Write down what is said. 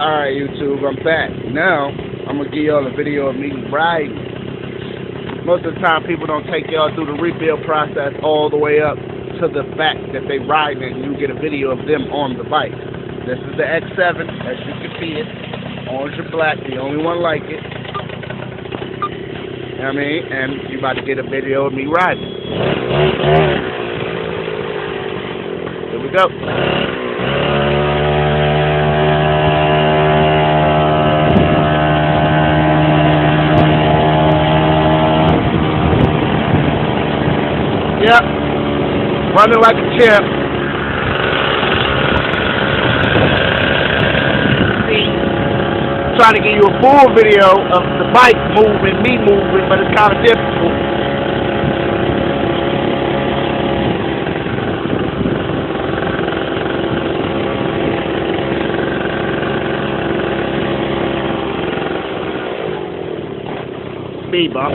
Alright, YouTube, I'm back. Now, I'm going to give y'all a video of me riding. Most of the time, people don't take y'all through the rebuild process all the way up to the fact that they riding and you get a video of them on the bike. This is the X7, as you can see it. Orange and black, the only one like it. You know what I mean? And you about to get a video of me riding. Here we go. Yep, running like a champ. See, trying to give you a full video of the bike moving, me moving, but it's kind of difficult. Speed bump.